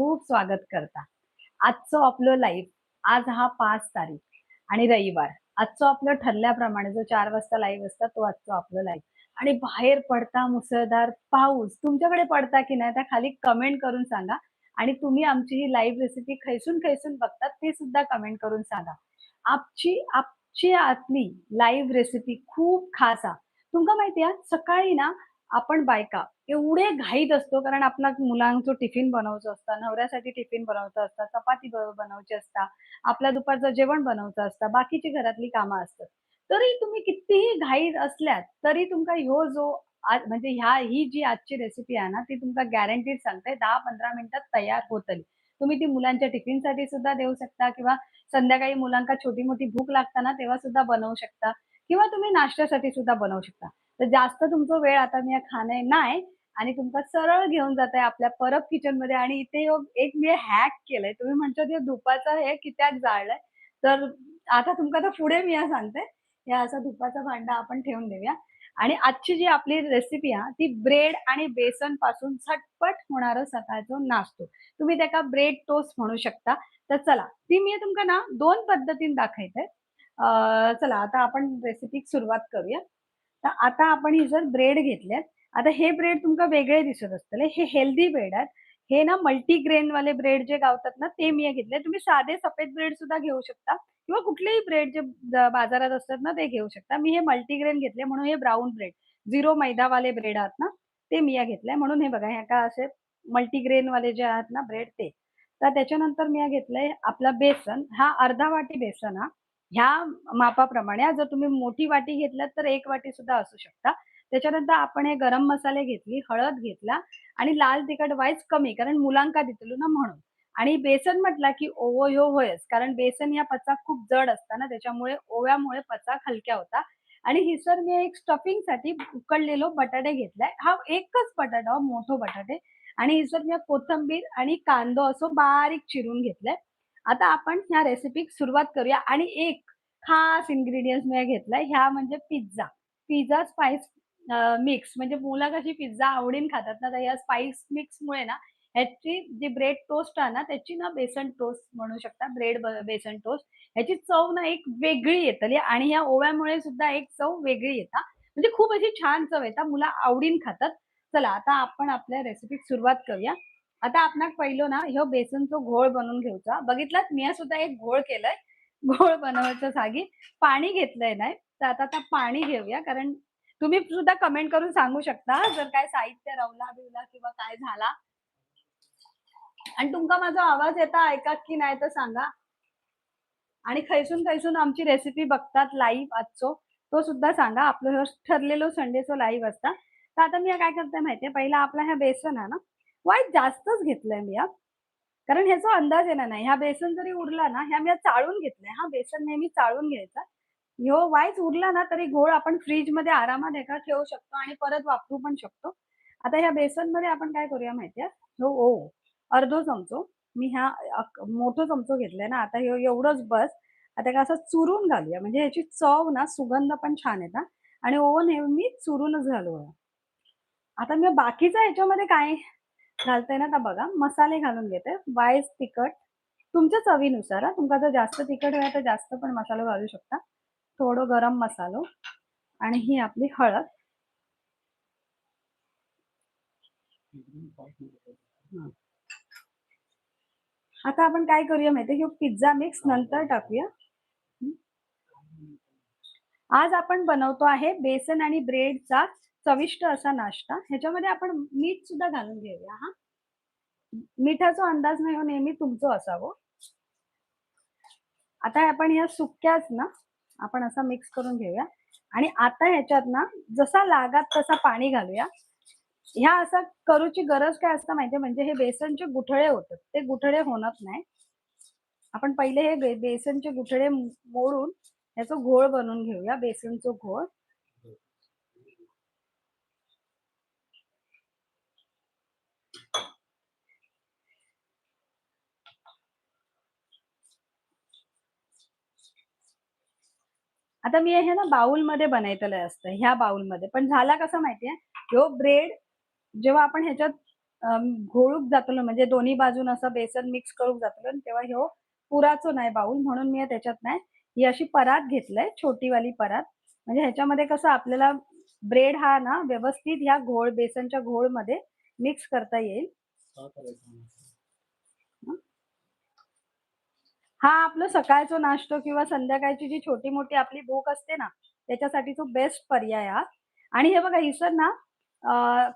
खूप स्वागत करता. आजचं आपलं लाईफ आज हा 5 तारीख आणि रविवार. आजचं आपलं ठरल्याप्रमाणे जो 4 वाजता लाईव्ह असता तो आजचं आपलं लाईव्ह आणि बाहेर पडता मुसळधार पाऊस. तुमच्याकडे पडता की नाही? त्या खाली कमेंट करून सांगा आणि तुम्ही आमची ही लाईव्ह रेसिपी खैसून बघतात ते सुद्धा कमेंट करून सांगा. आजची आतली लाईव्ह रेसिपी खूप खास हा. तुमका माहिती आहे सकाळी ना आपण बायका एवढे घाईत असतो कारण आपला मुलांचं टिफिन बनवायचं असतं, नवऱ्यासाठी टिफिन बनवायचं असतं, चपाती बनवायची असतात, आपल्या दुपारचं जेवण बनवायचं असतं, बाकीची घरातली कामं असतात. तरी तुम्ही कितीही घाईत असल्यात, तरी तुमका ह्यो जो आज म्हणजे ही जी आजची रेसिपी आहे ना, ती तुमका गॅरंटीड सांगते 10-15 मिनिटात तयार होतली. तुम्ही ती मुलांच्या टिफिनसाठी सुद्धा देऊ शकता किंवा संध्याकाळी मुलांका छोटी-मोठी भूक लागताना तेव्हा सुद्धा बनवू शकता किंवा तुम्ही नाश्त्यासाठी सुद्धा बनवू शकता. तर जास्त तुमचा वेळ आता मी खाणे नाही आणि तुमका सरळ घेऊन जात आहे आपल्या परब किचनमध्ये आणि इथे एक मी हॅक केलंय. तुम्ही म्हणता ते धुपाचं हे कित्याक जाळलंय. तर आता तुमका तर पुढे मी सांगते. हे असं धुपाचं भांडं आपण ठेवून देऊया आणि आजची जी आपली रेसिपी आहे ती ब्रेड आणि बेसन पासून झटपट होणारं सकाळचं नाश्तो. तुम्ही त्याका ब्रेड टोस्ट म्हणू शकता. तर चला, ती मी तुमका ना 2 पद्धतीने दाखवते. चला आता आपण रेसिपीक सुरुवात करूया. तर आता आपण ही जर ब्रेड घेतल्यात, आता हे ब्रेड तुमका वेगळे दिसत असतले. हे हेल्दी ब्रेड आहेत. हे ना मल्टीग्रेन वाले ब्रेड जे गावतात ना, ते मी घेतले. तुम्ही साधे सफेद ब्रेड सुद्धा घेऊ शकता किंवा कुठलेही ब्रेड जे बाजारात असतात ना, ते घेऊ शकता. मी हे मल्टीग्रेन घेतले म्हणून हे ब्राउन ब्रेड, 0 मैदावाले ब्रेड आहात ना, ते मी घेतलंय. म्हणून हे बघा, ह्या का असे मल्टीग्रेन वाले जे आहेत ना ब्रेड ते. तर त्याच्यानंतर मी घेतलंय आपला बेसन. हा अर्धा वाटी बेसन हा. ह्या मापाप्रमाणे जर तुम्ही मोठी वाटी घेतलात तर 1 वाटी सुद्धा असू शकता. त्याच्यानंतर आपण हे गरम मसाले घेतली, हळद घेतला आणि लाल तिखट वाईस कमी कारण मुलांका दितलो ना म्हणून. आणि बेसन म्हटला की ओवो ह्यो होयच. कारण बेसन या पचाक खूप जड असतं ना त्याच्यामुळे ओव्यामुळे पचाक हलक्या होता. आणि हिसर मी एक स्टफिंगसाठी उकडलेलो बटाटे घेतलाय. हा एकच बटाटा मोठो बटाटे आणि हिसर मी कोथिंबीर आणि कांदो असं बारीक चिरून घेतलाय. आता आपण ह्या रेसिपीक सुरुवात करूया आणि एक खास इन्ग्रीडियंट्स मी घेतलाय ह्या म्हणजे पिझ्झा. पिझ्झा स्पाइस मिक्स म्हणजे मुलं कशी पिझ्झा आवडीने खातात ना, तर या स्पाइस मिक्समुळे ना ह्याची जी ब्रेड टोस्ट आहे ना, त्याची ना बेसन टोस्ट म्हणू शकता. बेसन टोस्ट ह्याची चव ना एक वेगळी येतली आणि ह्या ओव्यामुळे सुद्धा एक चव वेगळी येता. म्हणजे खूप अशी छान चव येता. मुलं आवडीने खातात. चला आता आपण आपल्या रेसिपीक सुरुवात करूया. आता आपणाक पहिलं ना ह्यो बेसनचा घोळ बनवून घ्यायचा. बघितलात मी सुद्धा एक घोळ केलाय. घोळ बनवायच्या जागी पाणी घेतलंय नाही. तर आता पाणी घेऊया कारण तुम्ही सुद्धा कमेंट करून सांगू शकता जर काय साहित्य रवला-बिवला किंवा काय झाला. आणि तुमका माझा आवाज येता ऐका की नाही तर सांगा. आणि खैसून आमची रेसिपी बघतात लाईव्ह आजचो, तो सुद्धा सांगा. आपलं ह्यो ठरलेलो संडेचो लाईव्ह असता. तर आता मी काय करते माहितीये, पहिला आपला हा बेसन आहे ना, वाईट जास्तच घेतलंय मी कारण ह्याचा अंदाज येणार नाही. हा बेसन जरी उरला ना, ह्या मी चाळून घेतलंय. हा बेसन नेहमी चाळून घ्यायचा. ह्यो वाईच उरला ना, तरी घोळ आपण फ्रिजमध्ये आरामात एका ठेवू शकतो आणि परत वापरू पण शकतो. आता ह्या बेसनमध्ये आपण काय करूया माहितीये, ह्यो ओव अर्धो चमचो मी ह्या मोठा चमचो घेतलाय ना, आता हे एवढंच बस. आता का असं चुरून घालूया म्हणजे ह्याची चव ना सुगंध पण छान येतात आणि ओव्हन नेहमी चुरूनच घालूया. आता मी बाकीचं ह्याच्यामध्ये काय घालते ना, आता बघा मसाले घालून घेते. वाईस तिखट तुमच्या चवीनुसार हां. तुमका जर जास्त तिखट हवं तर जास्त पण मसाला घालू शकता. थोडं गरम मसालो आणि ही आपली हळद. हं. आता आपण काय करूया माहिती आहे, पिझ्झा मिक्स नंतर टाकूया. हं. आज आपण बनवतो आहे बेसन आणि ब्रेडचा चविष्ट असा नाश्ता. ह्याच्यामध्ये आपण मीठ सुद्धा घालून घेऊया हां. मिठाचा अंदाज नाही हो नेहमी तुमचं असावं. आता आपण ह्या सुक्याच ना, आपण असा मिक्स करून घेऊया आणि आता ह्याच्यात ना जसा लागात तसा पाणी घालूया. ह्या असं करूची गरज काय असतं माहितीये म्हणजे हे बेसनचे गुठळे होतात. ते गुठळे होणार नाही. आपण पहिले हे बेसनचे गुठळे मोडून ह्याचा घोळ बनवून घेऊया, बेसनचा घोळ. आता मी हे ना बाउलमध्ये बनवलेलं असतं, ह्या बाउलमध्ये. पण झाला कसं माहितीये, ह्यो ब्रेड जेव्हा आपण ह्याच्यात घोळूक जातलो म्हणजे दोन्ही बाजून असं बेसन मिक्स करूक जातलो आणि तेव्हा ह्यो पुराचो नाही बाउल म्हणून मी त्याच्यात नाही ही अशी परात घेतलंय छोटीवाली परात. म्हणजे ह्याच्यामध्ये कसं आपल्याला ब्रेड हा ना व्यवस्थित ह्या बेसनच्या घोळमध्ये मिक्स करता येईल. हा आपलं सकाळचा नाश्ता किंवा संध्याकाळची जी छोटी-मोठी आपली भूक असते ना, त्याच्यासाठी तो बेस्ट पर्याय हा. आणि हे बघा हिसर ना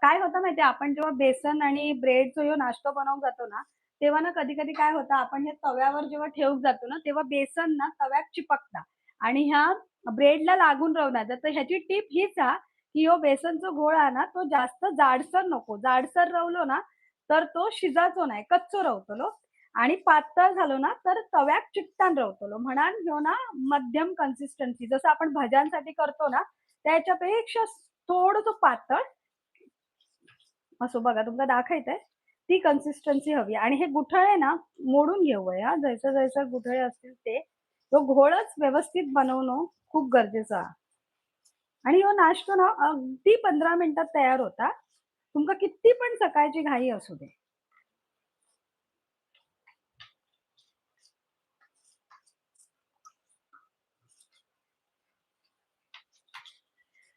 काय होतं माहिती आहे आपण जेव्हा बेसन आणि ब्रेडचा ह्यो नाश्ता बनवून जातो ना, तेव्हा ना कधी-कधी काय होतं आपण हे तव्यावर जेव्हा ठेवून जातो ना, तेव्हा बेसन ना तव्यात चिपकतात आणि ह्या ब्रेडला लागून राहणार. तर ह्याची टिप हीच हा, की ह्यो बेसनचा गोळा आहे ना, तो जास्त जाडसर नको. जाडसर रवलो ना, तर तो शिजायचो नाही, कच्चो रवतलो. आणि पातळ झालो ना, तर तव्यात चिकटान रवतलो. म्हणान ह्यो ना मध्यम कन्सिस्टन्सी जसं आपण भज्यांसाठी करतो ना, त्याच्यापेक्षा थोडंसं पातळ असो बघा तुमका दाखवतंय. ती कन्सिस्टन्सी हवी आणि हे गुठळे ना मोडून घेऊया. जैसे गुठळे असतील ते. तो घोळच व्यवस्थित बनवणं खूप गरजेचं आहे. आणि ह्यो नाश्तो ना अगदी 15 मिनिटात तयार होता. तुमका किती पण सकाळची घाई असू दे.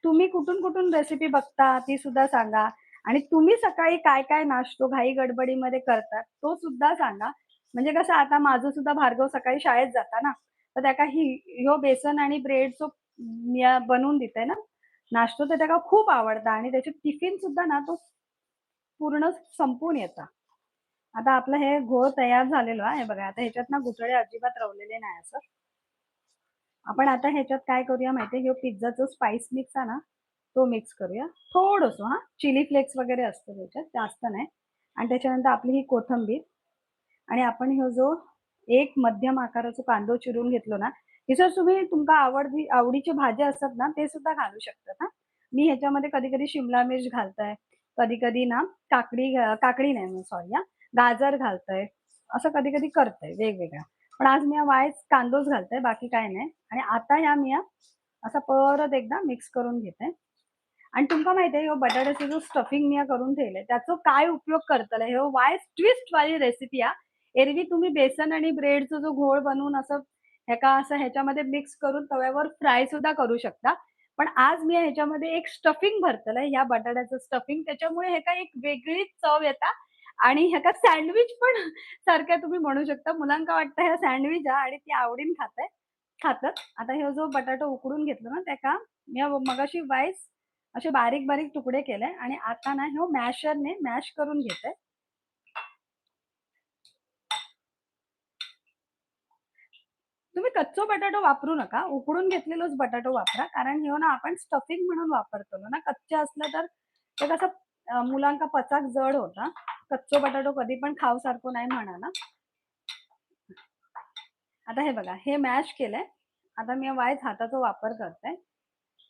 तुम्ही कुठून-कुठून रेसिपी बघता ती सुद्धा सांगा आणि तुम्ही सकाळी काय-काय नाश्तो घाई गडबडीमध्ये करतात तो सुद्धा सांगा. म्हणजे कसं आता माझं सुद्धा भार्गव सकाळी शाळेत जाता ना, तर त्याका ह्यो बेसन आणि ब्रेडचं मी बनवून दिते ना, नाश्तो तर त्याका खूप आवडता आणि त्याचे टिफिन सुद्धा ना तो पूर्ण संपून येता. आता आपलं हे घोळ तयार झालेलो आहे. हे बघा आता ह्याच्यात ना गुठळे अजिबात रवलेले नाही असं. आपण आता ह्याच्यात काय करूया माहिती आहे, ह्यो पिझ्झाचा स्पाइस मिक्स आहे ना, तो मिक्स करूया. थोडंसं हां, चिली फ्लेक्स वगैरे असतं त्याच्यात, जास्त नाही. आणि त्याच्यानंतर आपली ही कोथिंबीर आणि आपण ह्यो जो एक मध्यम आकाराचा कांदो चिरून घेतलो ना, ह्याच्यात तुम्ही तुमका आवडीची भाज्या असतात ना, ते सुद्धा घालू शकतात हां. मी ह्याच्यामध्ये कधी-कधी शिमला मिर्च घालते, कधी-कधी ना काकडी नाही सॉरी हां, गाजर घालते. असं कधी-कधी करते वेगवेगळ्या. पण आज मी वायच कांदोच घालते, बाकी काही नाही. आणि आता ह्या मी असा परत एकदा मिक्स करून घेते. आणि तुमका माहिती आहे, ह्यो बटाट्याचा जो स्टफिंग मी करून ठेवलंय, त्याचा काय उपयोग करतले, ह्यो ट्विस्ट वाली रेसिपी हा. एरवी तुम्ही बेसन आणि ब्रेडचा जो घोळ बनवून असं ह्याच्यामध्ये मिक्स करून तव्यावर फ्राय सुद्धा करू शकता. पण आज मी ह्याच्यामध्ये एक स्टफिंग भरतलंय, ह्या बटाट्याचं स्टफिंग. त्याच्यामुळे ह्याका एक वेगळीच चव येता आणि ह्याका सँडविच पण सारख्या तुम्ही म्हणू शकता. मुलांका वाटतं ह्या सँडविच हा आणि ती आवडीने खातात. आता ह्यो जो बटाटा उकडून घेतला ना, त्याका मी मगाशी असे बारीक-बारीक तुकडे केले आणि आता ना ह्यो मॅशरने मॅश करून घेते. तुम्ही कच्चो बटाटो वापरू नका. उकडून घेतलेलोच बटाटो वापरा. कारण ह्यो ना आपण स्टफिंग म्हणून वापरतो ना. कच्चे असलं तर ते कसं मुलांका पचाक जड होता. कच्चो बटाटो कधी पण खाऊसारखं नाही म्हणा ना. आता हे बघा, हे मॅश केलंय. आता मी हाताचा वापर करते.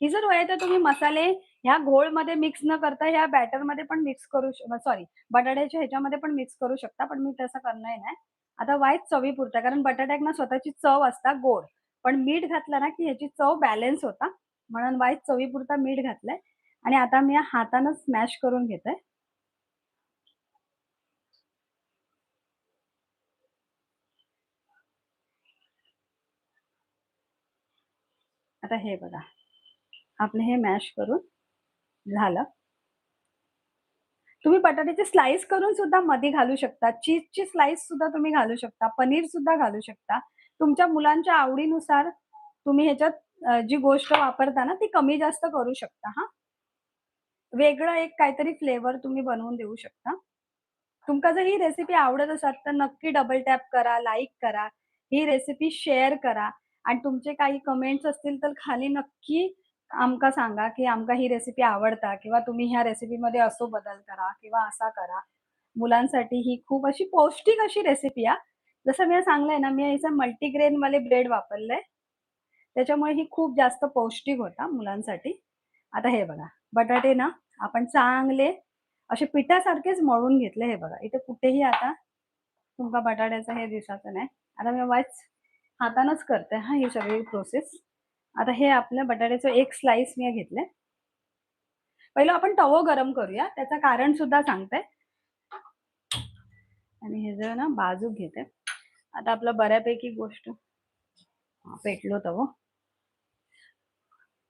ही जर वय तर तुम्ही मसाले ह्या घोळमध्ये मिक्स न करता ह्या बॅटरमध्ये पण मिक्स करू सॉरी बटाट्याच्या ह्याच्यामध्ये पण मिक्स करू शकता, पण मी तसं करणार नाही. आता चवीपुरता कारण बटाट्याक ना स्वतःची चव असता गोड. पण मीठ घातलं ना, की ह्याची चव बॅलन्स होता. म्हणून चवीपुरता मीठ घातलंय आणि आता मी हातानंच स्मॅश करून घेते. आता हे बघा, आपलं हे मॅश करून झालं. तुम्ही बटाट्याचे स्लाइस करून सुद्धा मध्ये घालू शकता. चीजची स्लाइस सुद्धा तुम्ही घालू शकता. पनीर सुद्धा घालू शकता. तुमच्या मुलांच्या आवडीनुसार तुम्ही ह्याच्यात जी गोष्ट वापरता ना, ती कमी जास्त करू शकता हां. वेगळं एक काहीतरी फ्लेवर तुम्ही बनवून देऊ शकता. तुमका जर ही रेसिपी आवडत असेल, तर नक्की डबल टॅप करा, लाइक करा. ही रेसिपी शेअर करा आणि तुमचे काही कमेंट्स असतील, तर खाली नक्की आमका सांगा, की आमका ही रेसिपी आवडता किंवा तुम्ही ह्या रेसिपीमध्ये असो बदल करा किंवा असा करा. मुलांसाठी ही खूप अशी पौष्टिक अशी रेसिपी आहे. जसं मी सांगलंय ना, मी ह्याचं मल्टीग्रेनवाले ब्रेड वापरलंय. त्याच्यामुळे ही खूप जास्त पौष्टिक होता मुलांसाठी. आता हे बघा, बटाटे ना आपण चांगले असे पिठासारखेच मळून घेतले. हे बघा, इथे कुठेही आता तुमका बटाट्याचं हे दिसायचं नाही. आता मी हातानंच करते हां, ही सगळी प्रोसेस. आता हे आपल्या बटाट्याचं एक स्लाइस मी घेतलंय. पहिलं आपण तवो गरम करूया. त्याचं कारण सुद्धा सांगते. आणि हे जर ना बाजूक घेते. आता आपलं बऱ्यापैकी गोष्ट पेटलो तवो.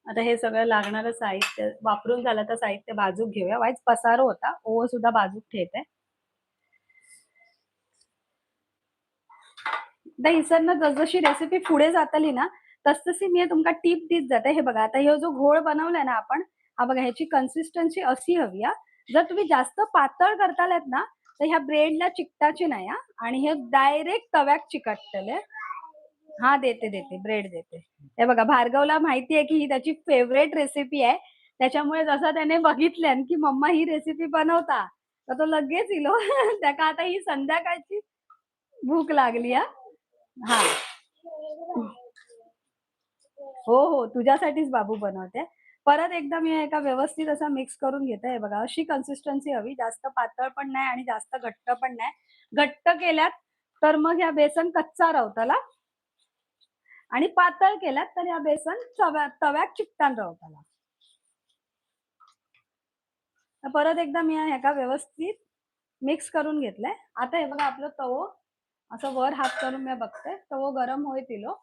आता हे सगळं लागणारं साहित्य वापरून झालं तर साहित्य बाजूक घेऊया. वाईच पसारो होता. ओव सुद्धा बाजूक ठेवते. आता हिसरनं जसजशी रेसिपी पुढे जातली ना, तसतशी मी तुमका टीप देत जाते. हे बघा, आता ह्यो जो घोळ बनवलाय ना आपण, हा बघा ह्याची कन्सिस्टन्सी अशी हवी हां. जर तुम्ही जास्त पातळ करतालेत ना, तर ह्या ब्रेडला चिकटाचे नाही हां आणि हे डायरेक्ट तव्यात चिकटतले. हां, देते. ब्रेड देते. हे बघा, भार्गवला माहिती आहे की ही त्याची फेव्हरेट रेसिपी आहे. त्याच्यामुळे जसं त्याने बघितल्यान की मम्मा ही रेसिपी बनवता, तर तो लगेच इलो त्याका आता ही संध्याकाळची भूक लागली हां. हां. हो, तुझ्यासाठीच बाबू बनवते. परत एकदा मी एका व्यवस्थित असा मिक्स करून घेते. हे बघा, अशी कन्सिस्टन्सी हवी. जास्त पातळ पण नाही आणि जास्त घट्ट पण नाही. घट्ट केल्यात तर मग ह्या बेसन कच्चा रावताला आणि पातळ केल्यात तर ह्या बेसन तव्यात चिकटान रावताला. तर परत एकदा मी ह्याका व्यवस्थित मिक्स करून घेतलंय. आता हे बघा आपलं तवो असं वर हात करून मी बघते. तवो गरम होईतिलो.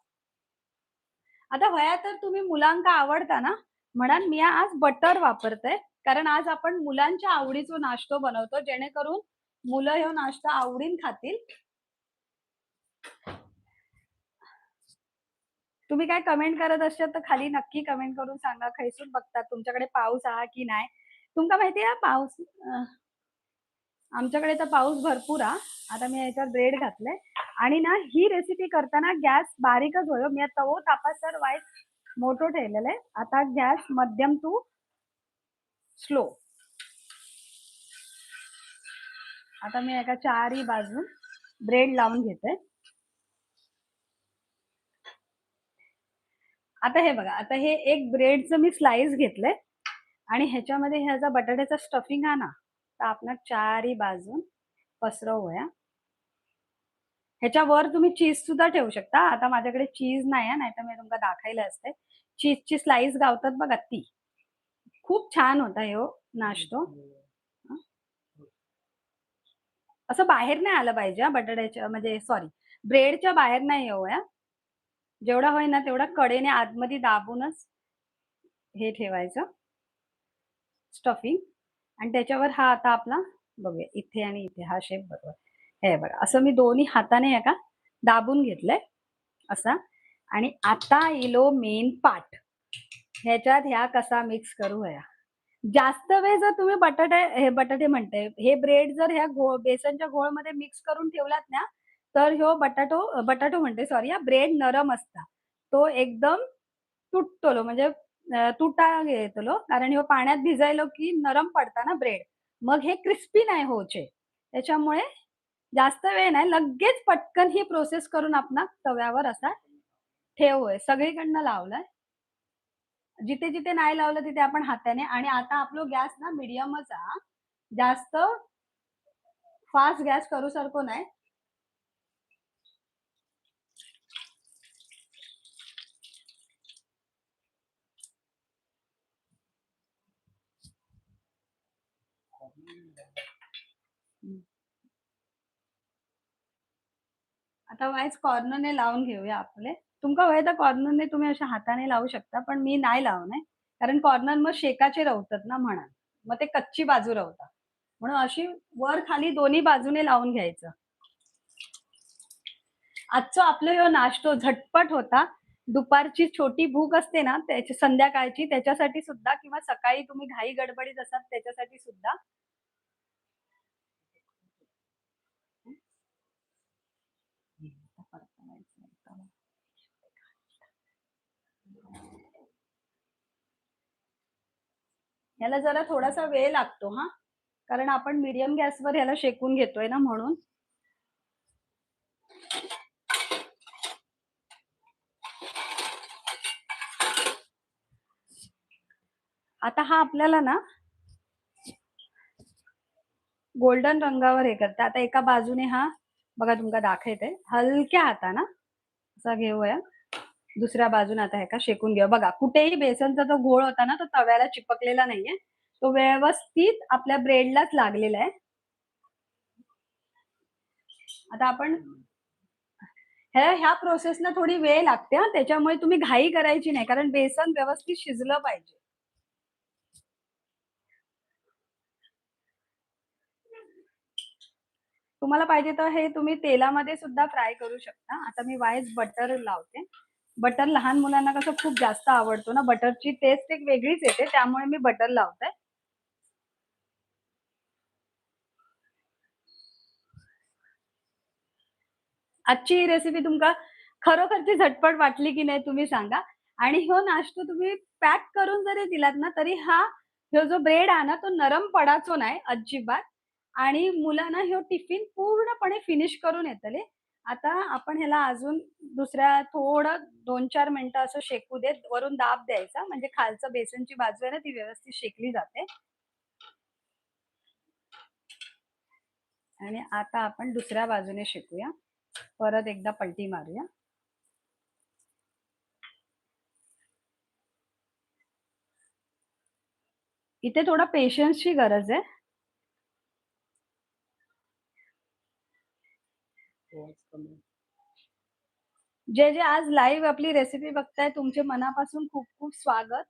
आता वया तर तुम्ही मुलांका आवडता ना, म्हणाल मी आज बटर वापरते. कारण आज आपण मुलांच्या आवडीचा नाश्ता बनवतो, जेणेकरून मुलं ह्यो नाश्ता आवडीन खातील. तुम्ही काय कमेंट करत असाल तर खाली नक्की कमेंट करून सांगा. खैसून बघतात तुमच्याकडे पाऊस आहे की नाही? तुमका माहिती आहे पाऊस आमच्याकडे तर पाऊस भरपूर हा. आता मी याच्यावर ब्रेड घातलंय आणि ना ही रेसिपी करताना गॅस बारीकच होयो. मी तवो तापासर वाईट मोठो ठेवलेला आहे. आता गॅस मध्यम टू स्लो. आता मी एका चारही बाजून ब्रेड लावून घेते. आता हे बघा, आता हे एक ब्रेडचं मी स्लाइस घेतलंय आणि ह्याच्यामध्ये ह्याचा बटाट्याचा स्टफिंग आहे ना, तर आपण चारही बाजून पसरवूया. ह्याच्यावर तुम्ही चीज सुद्धा ठेवू शकता. आता माझ्याकडे चीज नाही आहे, नाहीतर मी तुम्हाला दाखवलं असते. चीजची स्लाइस गावतात बघा ती. खूप छान होता ह्यो नाश्तो. हं. असं बाहेर नाही आलं पाहिजे हां, बटाट्याच्या म्हणजे सॉरी ब्रेडच्या बाहेर नाही येऊ या. जेवढा होईल ना तेवढा कडेने आतमध्ये दाबूनच हे ठेवायचं स्टफिंग आणि त्याच्यावर हा आता आपला बघूया इथे आणि इथे हा शेप बरोबर. हे बघा असं मी दोन्ही हाताने हे का दाबून घेतलंय असा आणि आता इलो मेन पार्ट. ह्याच्यात ह्या कसा मिक्स करू ह्या. जास्त वेळ जर तुम्ही बटाटे म्हणते, हे ब्रेड जर ह्या बेसनच्या घोळमध्ये मिक्स करून ठेवलात ना, तर ह्यो बटाटो म्हणते सॉरी हां, ब्रेड नरम असता. तो एकदम तुटतलो म्हणजे तुटा येतलो कारण ह्यो पाण्यात भिजायलो की नरम पडता ना ब्रेड. मग हे क्रिस्पी नाही होचे. त्याच्यामुळे जास्त वेळ नाही, लगेच पटकन ही प्रोसेस करून आपण तव्यावर असा ठेवूया. सगळीकडनं लावलाय. जिथे-जिथे नाही लावलं तिथे आपण हाताने आणि आता आपलं गॅस ना मीडियमच हा. जास्त फास्ट गॅस करू सारखो नाही. हं. आता वाईज कॉर्नरने लावून घेऊया आपले. तुमका हवे तर कॉर्नरने तुम्ही अशा हाताने लावू शकता, पण मी नाही लावणे. कारण कॉर्नर मग शेकाचे रवतात ना म्हणून. मग ते कच्ची बाजू रवतात. म्हणून अशी वर खाली दोन्ही बाजूने लावून घ्यायचं. आजचा आपला ह्यो नाश्तो झटपट होता. दुपारची छोटी भूक असते ना, संध्याकाळची त्याच्यासाठी सुद्धा किंवा सकाळी तुम्ही घाई गडबडीत असाल त्याच्यासाठी सुद्धा. ह्याला जरा थोडासा वेळ लागतो हां. कारण आपण मीडियम गॅसवर ह्याला शेकून घेतोय ना म्हणून. आता हा आपल्याला ना गोल्डन रंगावर हे करते. आता एका बाजूने हा बघा तुमका दाखवते. हलक्या हातानं असा घेऊया. दुसऱ्या बाजूने आता हे का शेकून घेऊया. बघा कुठेही बेसनचा जो घोळ होता ना, तो तव्याला चिपकलेला नाहीये. तो व्यवस्थित आपल्या ब्रेडलाच लागलेला आहे. आता आपण ह्या प्रोसेसला थोडी वेळ लागते हां, त्याच्यामुळे तुम्ही घाई करायची नाही कारण बेसन व्यवस्थित शिजलं पाहिजे. तुम्हाला पाहिजे तर हे तुम्ही तेलामध्ये सुद्धा फ्राय करू शकता. आता मी वाईज बटर लावते. बटर लहान मुलांना कसं खूप जास्त आवडतो ना, बटरची टेस्ट एक वेगळीच येते, त्यामुळे मी बटर लावते. आजची ही रेसिपी तुमका खरोखरची झटपट वाटली की नाही तुम्ही सांगा. आणि ह्यो नाश्ता तुम्ही पॅक करून जरी दिलात ना, तरी ह्यो जो ब्रेड आहे ना, तो नरम पडाचो नाही अजिबात. आणि मुलांना ह्यो टिफिन पूर्णपणे फिनिश करून येतले. आता आपण ह्याला अजून दुसऱ्या थोडं 2-4 मिनिटं असं शेकू देत. वरून दाब द्यायचा म्हणजे खालचं बेसनची बाजू आहे ना, ती व्यवस्थित शेकली जाते. आणि आता आपण दुसऱ्या बाजूने शेकूया. परत एकदा पलटी मारूया. इथे थोडा पेशन्सची गरज आहे. जे जे आज लाईव्ह आपली रेसिपी बघताय तुमचे मनापासून खूप खूप स्वागत.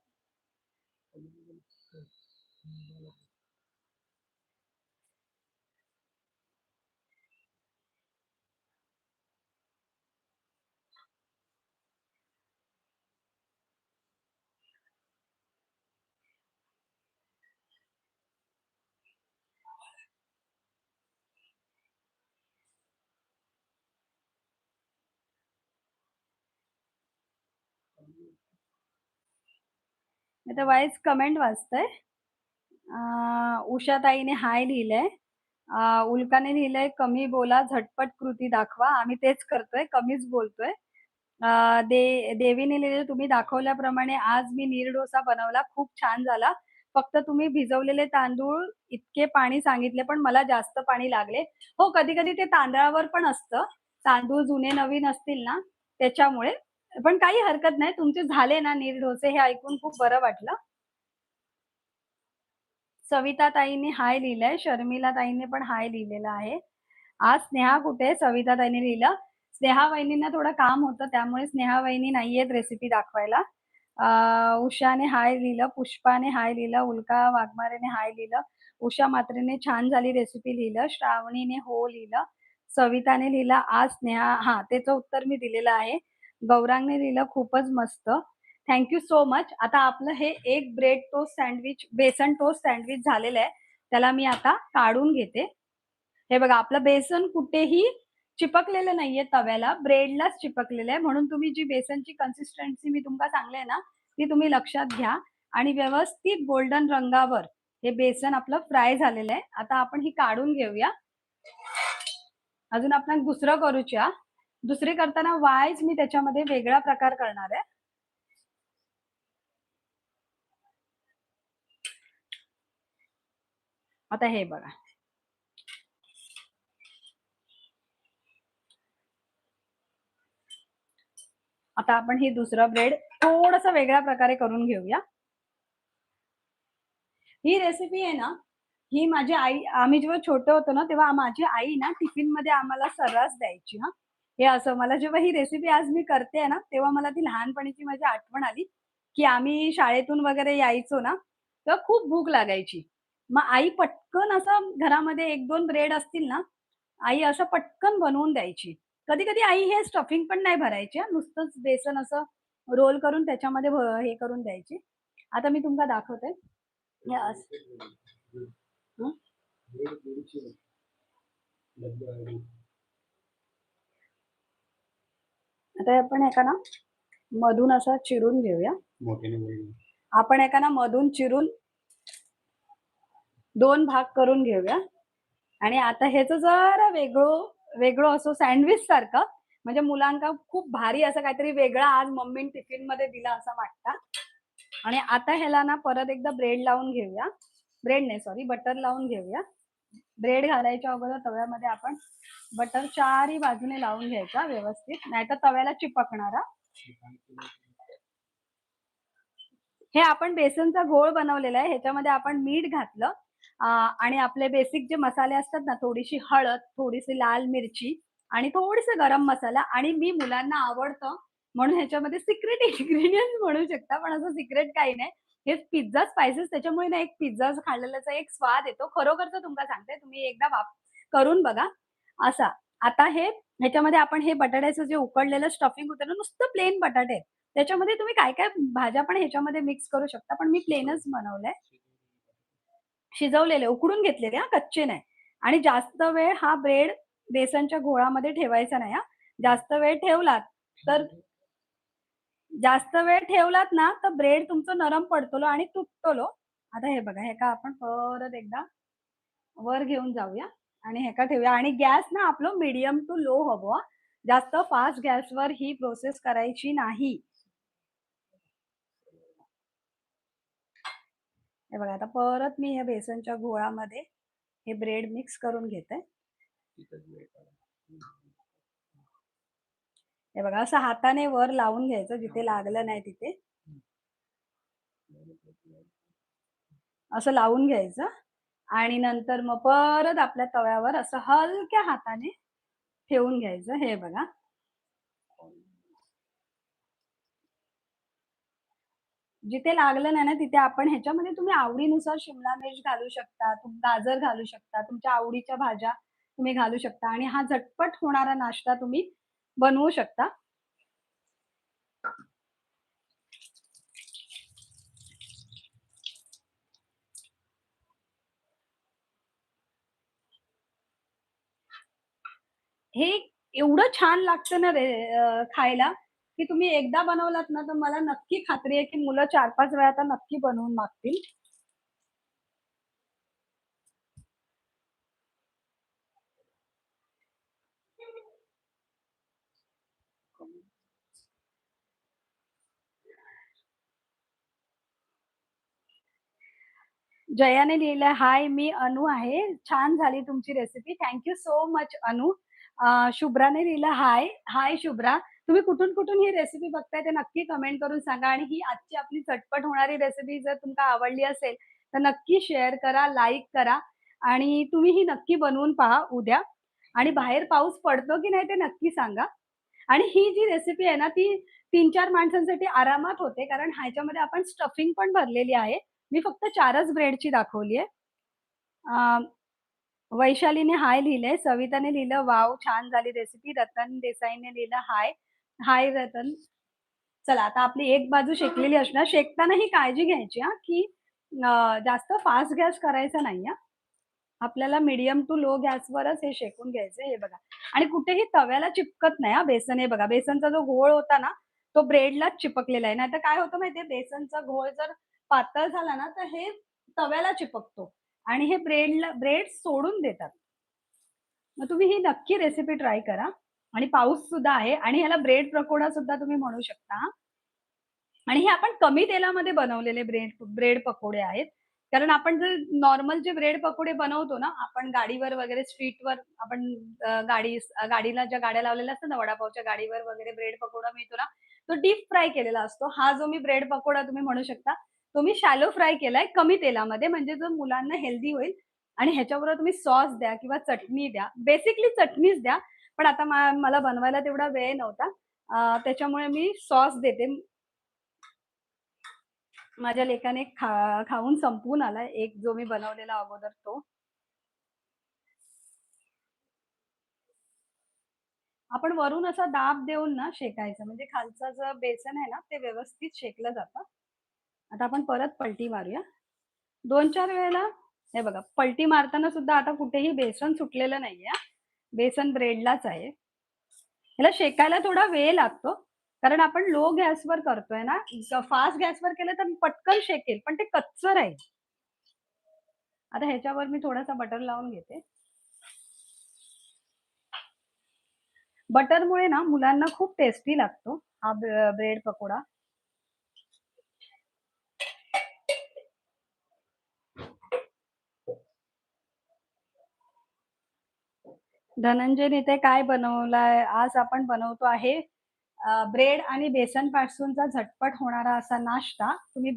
मी तर वाईज कमेंट वाचतंय. उषाताईने हाय लिहिलंय. उल्काने लिहिलंय, "कमी बोला, झटपट कृती दाखवा." आम्ही तेच करतोय, कमीच बोलतोय. देवीने लिहिलं, "तुम्ही दाखवल्याप्रमाणे आज मी नीर डोसा बनवला. खूप छान झाला. फक्त तुम्ही भिजवलेले तांदूळ इतके पाणी सांगितले, पण मला जास्त पाणी लागले." हो, कधी-कधी ते तांदळावर पण असतं. तांदूळ जुने नवीन असतील ना, त्याच्यामुळे. पण काही हरकत नाही. तुमचे झाले ना नीर डोसे, हे ऐकून खूप बरं वाटलं. सविता ताईंनी हाय लिहिलंय. शर्मिला ताईंनी पण हाय लिहिलेला आहे. आज स्नेहा कुठे आहे? सविता ताईंनी लिहिलं. स्नेहा वहिनींना थोडं काम होतं, त्यामुळे स्नेहा वहिनी नाहीयेत रेसिपी दाखवायला. उषाने हाय लिहिलं, पुष्पाने हाय लिहिलं, उल्का वाघमारेने हाय लिहिलं, उषा म्हात्रेने छान झाली रेसिपी लिहिलं, श्रावणीने हो लिहिलं, सविताने लिहिलं आज स्नेहा हां, त्याचं उत्तर मी दिलेलं आहे. गौरांगने लिहिलं खूपच मस्त. Thank you so much. आता आपलं हे एक ब्रेड टोस्ट सँडविच, बेसन टोस्ट सँडविच झालेलं आहे. त्याला मी आता काढून घेते. हे बघा आपलं बेसन कुठेही चिपकलेलं नाहीये तव्याला, ब्रेडलाच चिपकलेलं आहे. म्हणून तुम्ही जी बेसनची कन्सिस्टन्सी मी तुम्हाला सांगले ना, ती तुम्ही लक्षात घ्या आणि व्यवस्थित गोल्डन रंगावर हे बेसन आपलं फ्राय झालेलं आहे. आता आपण ही काढून घेऊया. अजून आपण दुसरं करूया. दुसरे करताना वाईज मी त्याच्यामध्ये वेगळा प्रकार करणार आहे. आता हे बघा. आता आपण ही दुसरं ब्रेड थोडंसं वेगळ्या प्रकारे करून घेऊया. ही रेसिपी आहे ना, ही माझी आई आम्ही जेव्हा छोटे होतो ना, तेव्हा माझी आई ना टिफिनमध्ये आम्हाला सर्रास द्यायची हां. हे असं मला जेव्हा ही रेसिपी आज मी करतेय ना, तेव्हा मला ती लहानपणीची माझी आठवण आली, की आम्ही शाळेतून वगैरे यायचो ना, तेव्हा खूप भूक लागायची. मग आई पटकन असं घरामध्ये 1-2 ब्रेड असतील ना, आई असं पटकन बनवून द्यायची. कधी-कधी आई हे स्टफिंग पण नाही भरायची हां, नुसतंच बेसन असं रोल करून त्याच्यामध्ये हे करून द्यायची. आता मी तुम्हाला दाखवते. हे असं हं. आता आपण एका ना मधून असा चिरून घेऊया. आपण एका ना मधून चिरून 2 भाग करून घेऊया आणि आता ह्याचं जरा वेगळं असं सँडविच सारखं म्हणजे मुलांका खूप भारी असं काहीतरी वेगळं आज मम्मीने टिफिनमध्ये दिलं असं वाटतं. आणि आता ह्याला ना परत एकदा ब्रेड लावून घेऊया. ब्रेड नाही सॉरी बटर लावून घेऊया. ब्रेड घालायच्या अगोदर तव्यामध्ये आपण बटर चारही बाजूने लावून घ्यायचा व्यवस्थित, नाहीतर तव्याला चिपकणार हां. हे आपण बेसनचा घोळ बनवलेला आहे. ह्याच्यामध्ये आपण मीठ घातलं आणि आपले बेसिक जे मसाले असतात ना, थोडीशी हळद, थोडीशी लाल मिरची आणि थोडीसं गरम मसाला आणि मी मुलांना आवडतं म्हणून ह्याच्यामध्ये सिक्रेट इन्ग्रीडियंट्स म्हणू शकता, पण असं सिक्रेट काही नाही. हे पिझ्झा स्पाइसेस त्याच्यामुळे ना एक पिझ्झा खाल्लेल्याचा एक स्वाद येतो. खरोखरचं तुम्हाला सांगते, तुम्ही एकदा करून बघा. असा. आता ह्याच्यामध्ये आपण हे बटाट्याचं जे उकडलेलं स्टफिंग होतं ना, नुसतं प्लेन बटाटे आहेत. त्याच्यामध्ये तुम्ही काय-काय भाज्या पण ह्याच्यामध्ये मिक्स करू शकता, पण मी प्लेनच बनवलंय. शिजवलेले, उकडून घेतलेले हां, कच्चे नाही. आणि जास्त वेळ हा ब्रेड बेसनच्या घोळामध्ये ठेवायचा नाही हां. जास्त वेळ ठेवलात, तर जास्त वेळ ठेवलात ना, तर ब्रेड तुमचं नरम पडतो आणि तुटतो. आता हे बघा, हे का आपण परत एकदा वर घेऊन जाऊया आणि हे का ठेवूया आणि गॅस ना आपलं मीडियम टू लो हवं हां. जास्त फास्ट गॅसवर ही प्रोसेस करायची नाही. हे बघा, आता परत मी हे बेसनच्या घोळामध्ये हे ब्रेड मिक्स करून घेते. हे बघा, असं हाताने वर लावून घ्यायचं जिथे लागलं नाही तिथे. असं लावून घ्यायचं आणि नंतर मग परत आपल्या तव्यावर असं हलक्या हाताने ठेवून घ्यायचं. हे बघा. जिथे लागलं नाही ना, तिथे आपण ह्याच्यामध्ये तुम्ही आवडीनुसार शिमला मिर्च घालू शकता, गाजर घालू शकता, तुमच्या आवडीच्या भाज्या तुम्ही घालू शकता आणि हा झटपट होणारा नाश्ता तुम्ही बनवू शकता. हे एवढं छान लागतं ना खायला, की तुम्ही एकदा बनवलात ना, तर मला नक्की खात्री आहे, की मुलं 4-5 वेळा तर नक्की बनवून मागतील. जयाने लिहिलंय, "हाय, मी अनु आहे. छान झाली तुमची रेसिपी. थँक सो मच अनु." शुभ्राने लिहिलं, "हाय, हाय शुभ्रा. तुम्ही कुठून-कुठून ही रेसिपी बघताय ते नक्की कमेंट करून सांगा आणि ही आजची आपली झटपट होणारी रेसिपी जर तुम्हाला आवडली असेल, तर नक्की शेअर करा, लाईक करा आणि तुम्ही ही नक्की बनवून पहा उद्या आणि बाहेर पाऊस पडतो की नाही ते नक्की सांगा. आणि ही जी रेसिपी आहे ना, ती 3-4 माणसांसाठी आरामात होते कारण ह्याच्यामध्ये आपण स्टफिंग पण भरलेली आहे. मी फक्त 4च ब्रेडची दाखवली आहे. वैशालीने हाय लिहिलंय, सविताने लिहिलं, "वॉव! छान झाली रेसिपी." रतन देसाईने लिहिलं, "हाय." हाय रतन. चला आता आपली एक बाजू शेकलेली असणार. शेकताना ही काळजी घ्यायची हां, की जास्त फास्ट गॅस करायचा नाही हां. आपल्याला मीडियम टू लो गॅसवरच हे शेकून घ्यायचं हे बघा. आणि कुठेही तव्याला चिपकत नाही हां बेसन. हे बघा बेसनचा जो घोळ होता ना, तो ब्रेडलाच चिपकलेला आहे. नाहीतर काय होतं माहिती बेसनचा घोळ जर पातळ झाला ना, तर हे तव्याला चिपकतो आणि हे ब्रेड सोडून देतात. मग तुम्ही ही नक्की रेसिपी ट्राय करा आणि पाऊस सुद्धा आहे आणि ह्याला ब्रेड पकोडा सुद्धा तुम्ही म्हणू शकता हां. आणि हे आपण कमी तेलामध्ये बनवलेले ब्रेड ब्रेड पकोडे आहेत. कारण आपण जर नॉर्मल जे ब्रेड पकोडे बनवतो ना, आपण गाडीवर वगैरे स्ट्रीटवर आपण गाडीला ज्या गाड्या लावलेल्या असतात ना, वडापावच्या गाडीवर वगैरे ब्रेड पकोडा मिळतो ना, तो डीप फ्राय केलेला असतो. हा जो मी ब्रेड पकोडा तुम्ही म्हणू शकता, तो मी शॅलो फ्राय केलाय कमी तेलामध्ये म्हणजे जो मुलांना हेल्दी होईल आणि ह्याच्याबरोबर तुम्ही सॉस द्या किंवा चटणी द्या. बेसिकली चटणीच द्या. पण आता मला बनवायला तेवढा वेळ नव्हता. त्याच्यामुळे मी सॉस देते. माझ्या लेकाने खाऊन संपवून आलाय एक जो मी बनवलेला अगोदर तो. आपण वरून असा दाब देऊन ना शेकायचं म्हणजे खालचं जे बेसन आहे ना, ते व्यवस्थित शेकलं जातं. आता आपण परत पलटी मारूया. 2-4 वेळेला हे बघा पलटी मारताना सुद्धा आता कुठेही बेसन सुटलेलं नाहीये हां. बेसन ब्रेडलाच आहे. ह्याला शेकायला थोडा वेळ लागतो. कारण आपण लो गॅसवर करतोय ना, फास्ट गॅसवर केलं तर पटकन शेकेल, पण ते कच्चं राहील. आता ह्याच्यावर मी थोडासा बटर लावून घेते. बटरमुळे ना मुलांना खूप टेस्टी लागतो हा ब्रेड पकोडा. धनंजयने ते काय बनवलाय? आज आपण बनवतो आहे ब्रेड आणि बेसनपासूनचा झटपट होणारा असा नाश्ता. तुम्ही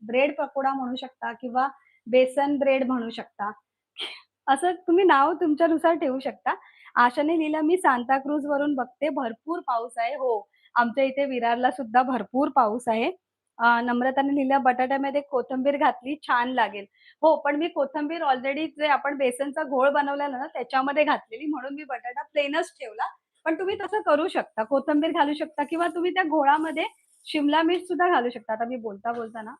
ब्रेड पकोडा म्हणू शकता किंवा बेसन ब्रेड म्हणू शकता. असं तुम्ही नाव तुमच्यानुसार ठेवू शकता आशाने लिहिलं, "मी सांताक्रूझ वरून बघते, भरपूर पाऊस आहे." हो, आमच्या इथे विरारला सुद्धा भरपूर पाऊस आहे. नम्रताने लिहिलं, "बटाट्यामध्ये कोथिंबीर घातली, छान लागेल." हो, पण मी कोथिंबीर ऑलरेडी जे आपण बेसनचा घोळ बनवलेला ना, त्याच्यामध्ये घातलेली, म्हणून मी बटाटा प्लेनच ठेवला. पण तुम्ही तसं करू शकता. कोथिंबीर घालू शकता किंवा तुम्ही त्या घोळामध्ये शिमला मिर्च सुद्धा घालू शकता. आता मी बोलता-बोलता ना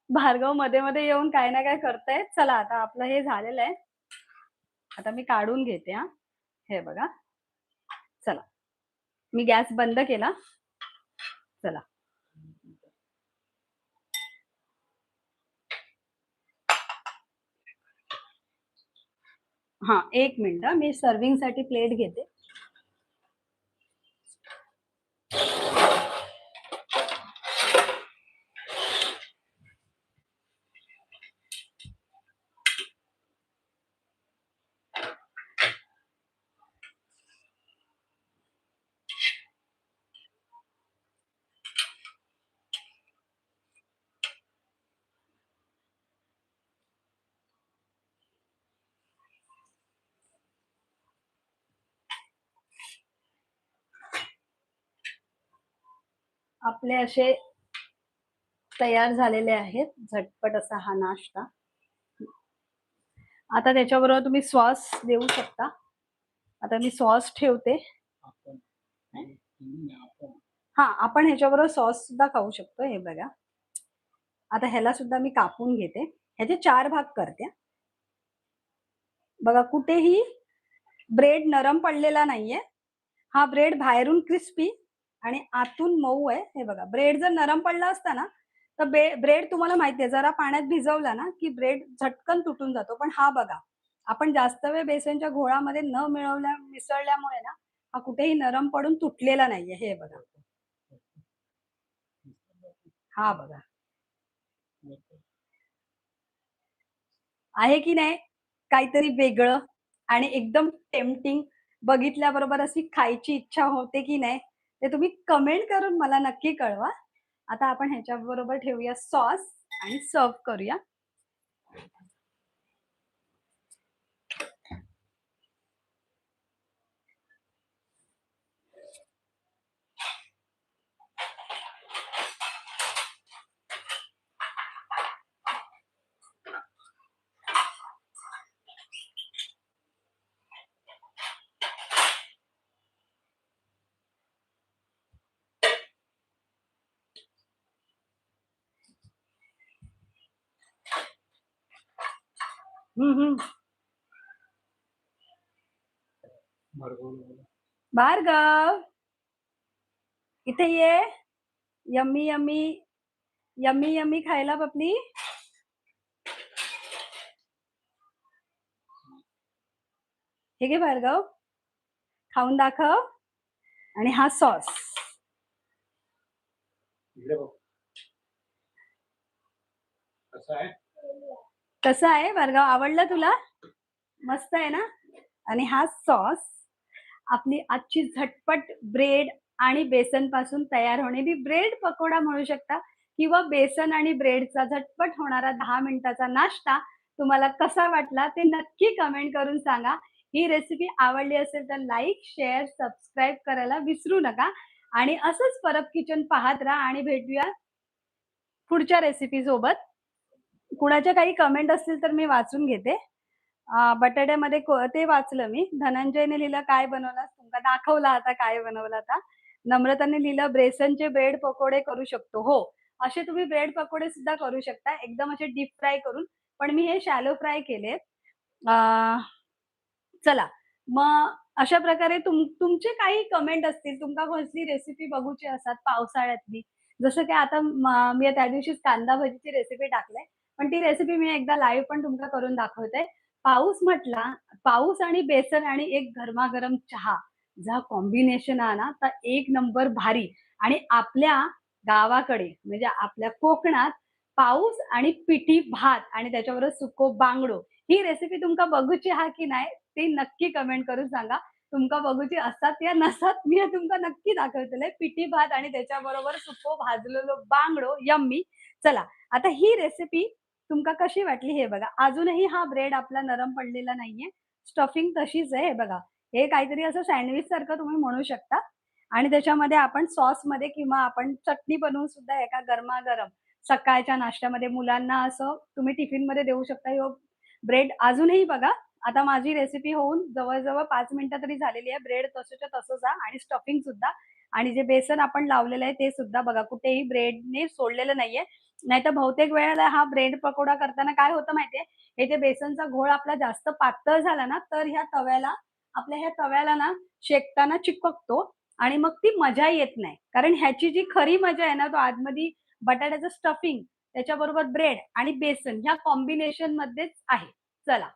भार्गव मध्ये-मध्ये येऊन काही ना काय करतायत. चला आता आपलं हे झालेलं आहे. आता मी काढून घेते हां. हे बघा. चला. मी गॅस बंद केला. चला. हां, 1 मिनिट मी सर्व्हिंगसाठी प्लेट घेते. आपले असे तयार झालेले आहेत, झटपट असा हा नाश्ता. आता त्याच्याबरोबर तुम्ही सॉस देऊ शकता. आता मी सॉस ठेवते. हां, आपण ह्याच्याबरोबर सॉस सुद्धा खाऊ शकतो. हे बघा. आता ह्याला सुद्धा मी कापून घेते. ह्याचे 4 भाग करते हां. बघा कुठेही ब्रेड नरम पडलेला नाहीये. हा ब्रेड बाहेरून क्रिस्पी आणि आतून मऊ आहे. हे बघा, ब्रेड जर नरम पडला असता ना, तर ब्रेड तुम्हाला माहिती आहे जरा पाण्यात भिजवला ना, की ब्रेड झटकन तुटून जातो. पण हा बघा, आपण जास्त वेळ बेसनच्या घोळामध्ये न मिसळल्यामुळे ना, हा कुठेही नरम पडून तुटलेला नाहीये. हे बघा. हा बघा. आहे की नाही काहीतरी वेगळं आणि एकदम टेम्प्टिंग बघितल्याबरोबर अशी खायची इच्छा होते की नाही, ते तुम्ही कमेंट करून मला नक्की कळवा. आता आपण ह्याच्याबरोबर ठेवूया सॉस आणि सर्व्ह करूया. हं, हं. भार्गव, इथे ये. यम्मी, यम्मी, यम्मी, यम्मी खायला बबली. हे घे भार्गव, खाऊन दाखव आणि हा सॉस. कसं आहे भार्गव, आवडलं तुला? मस्त आहे ना? आणि हा सॉस आपली आजची झटपट ब्रेड आणि बेसन पासून तयार होणारी ब्रेड पकोडा म्हणू शकता किंवा बेसन आणि ब्रेडचा झटपट होणारा 10 मिनिटाचा नाश्ता तुम्हाला कसा वाटला ते नक्की कमेंट करून सांगा. ही रेसिपी आवडली असेल तर लाईक, शेअर, सबस्क्राईब करायला विसरू नका आणि असंच परब किचन पाहत राहा आणि भेटूया पुढच्या रेसिपी सोबत. कुणाच्या काही कमेंट असतील तर मी वाचून घेते. बटाट्यामध्ये ते वाचलं मी. धनंजयने लिहिलं, "काय बनवलास?" तुमका दाखवला आता काय बनवलं आता. नम्रताने लिहिलं, "बेसनचे ब्रेड पकोडे करू शकतो." हो, असे तुम्ही ब्रेड पकोडे सुद्धा करू शकता. एकदम असे डीप फ्राय करून. पण मी हे शॅलो फ्राय केलेत. अ, चला, मग अशा प्रकारे तुमचे काही कमेंट असतील, तुमका कसली रेसिपी बघूची असतात पावसाळ्यातली. जसं की आता मी त्या दिवशीच कांदा भजीची रेसिपी टाकलंय. पण ती रेसिपी मी एकदा लाईव्ह पण तुमका करून दाखवते. पाऊस म्हटला, पाऊस आणि बेसन आणि एक गरमागरम चहा, जा कॉम्बिनेशन आहे ना, तर एक नंबर भारी. आणि आपल्या गावाकडे म्हणजे आपल्या कोकणात पाऊस आणि पिठी भात आणि त्याच्याबरोबर सुको बांगडो ही रेसिपी तुमका बघूची हा की नाही ते नक्की कमेंट करून सांगा. तुमका बघूची असतात या नसतात मी हे तुमका नक्की दाखवतेले. पिठी भात आणि त्याच्याबरोबर सुको भाजलेलो बांगडो यम्मी. चला, आता ही रेसिपी तुमका कशी वाटली हे बघा. अजूनही हा ब्रेड आपला नरम पडलेला नाहीये. स्टफिंग तशीच आहे हे बघा. हे काहीतरी असं सँडविच सारखं तुम्ही म्हणू शकता आणि त्याच्यामध्ये आपण सॉसमध्ये किंवा आपण चटणी बनवून सुद्धा एका गरमागरम सकाळच्या नाश्त्यामध्ये मुलांना असं तुम्ही टिफिनमध्ये देऊ शकता. ह्यो ब्रेड अजूनही बघा, आता माझी रेसिपी होऊन जवळ-जवळ 5 मिनिटं तरी झालेली आहे. ब्रेड तसंच्या तसंच आहे आणि स्टफिंग सुद्धा आणि जे बेसन आपण लावलेलं आहे ते सुद्धा बघा कुठेही ब्रेडने सोडलेलं नाहीये. नाहीतर बहुतेक वेळेला हा ब्रेड पकोडा करताना काय होतं माहितीये, हे जे बेसनचा घोळ आपला जास्त पातळ झाला ना, तर ह्या तव्याला ना शेकताना चिकटतो आणि मग ती मजा येत नाही. कारण ह्याची जी खरी मजा आहे ना, तो आतमध्ये बटाट्याचं स्टफिंग, त्याच्याबरोबर ब्रेड आणि बेसन ह्या कॉम्बिनेशनमध्येच आहे. चला